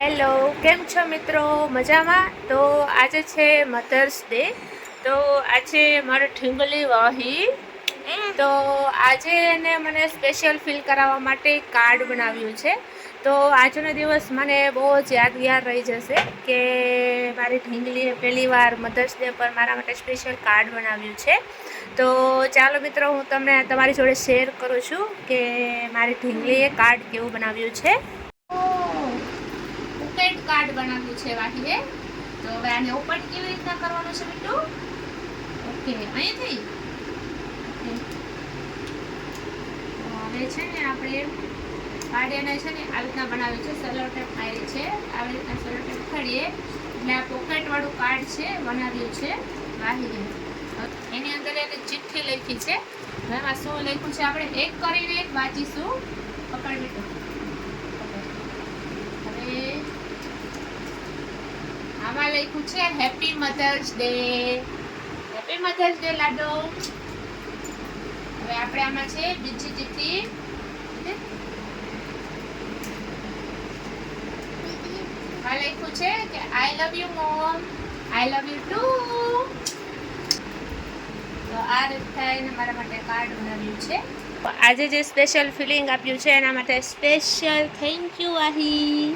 Hello, કેમ છો મિત્રો? મજામાં? તો આજે છે મધર્સ ડે. તો આજે મારે ઠીંગલી વાહી. તો આજે એને મને સ્પેશિયલ ફીલ કરાવવા માટે કાર્ડ બનાવ્યું છે. તો આજનો દિવસ મને બહુ જ યાદગાર રહી જશે કે મારી ઢીંગલીએ પહેલી વાર મધર્સ ડે પર મારા માટે સ્પેશિયલ કાર્ડ બનાવ્યું છે. તો ચાલો મિત્રો, હું તમને તમારી જોડે શેર કરું છું કે મારી ઢીંગલીએ કાર્ડ કેવું બનાવ્યું છે. ઉપેટ કાર્ડ બનાવ્યું છે વાહીએ. તો હવે આને ઉપેટ કેવી રીતના કરવાનું છે બેટુ? ઓકે, અહીંથી હવે છે ને આપણે કાર્ડ છે ને આવી રીતના બનાવ્યું છે. સેલો ટેપ મારી છે, આવી રીતના સેલો ટેપ ખડીએ એટલે આ પોકેટ વાળું કાર્ડ છે બનાવ્યું છે વાહીએ. એની અંદર એને ચિઠ્ઠી લખી છે. એમાં શું લખ્યું છે આપણે એક કરીને એક વાંચીશું. પકડ બેટુ. હવે આમાં લખ્યું છે happy mother's day. Happy mother's day લાડો. હવે આપણે આમાં છે બીજી ચિઠ્ઠી. આ લખ્યું છે કે I love you mom, I love you too. તો આ રીતે એને મારા માટે કાર્ડ બનાવ્યું છે. આજે જે સ્પેશિયલ ફિલિંગ આપ્યું છે એના માટે સ્પેશિયલ થેન્ક યુ આહી.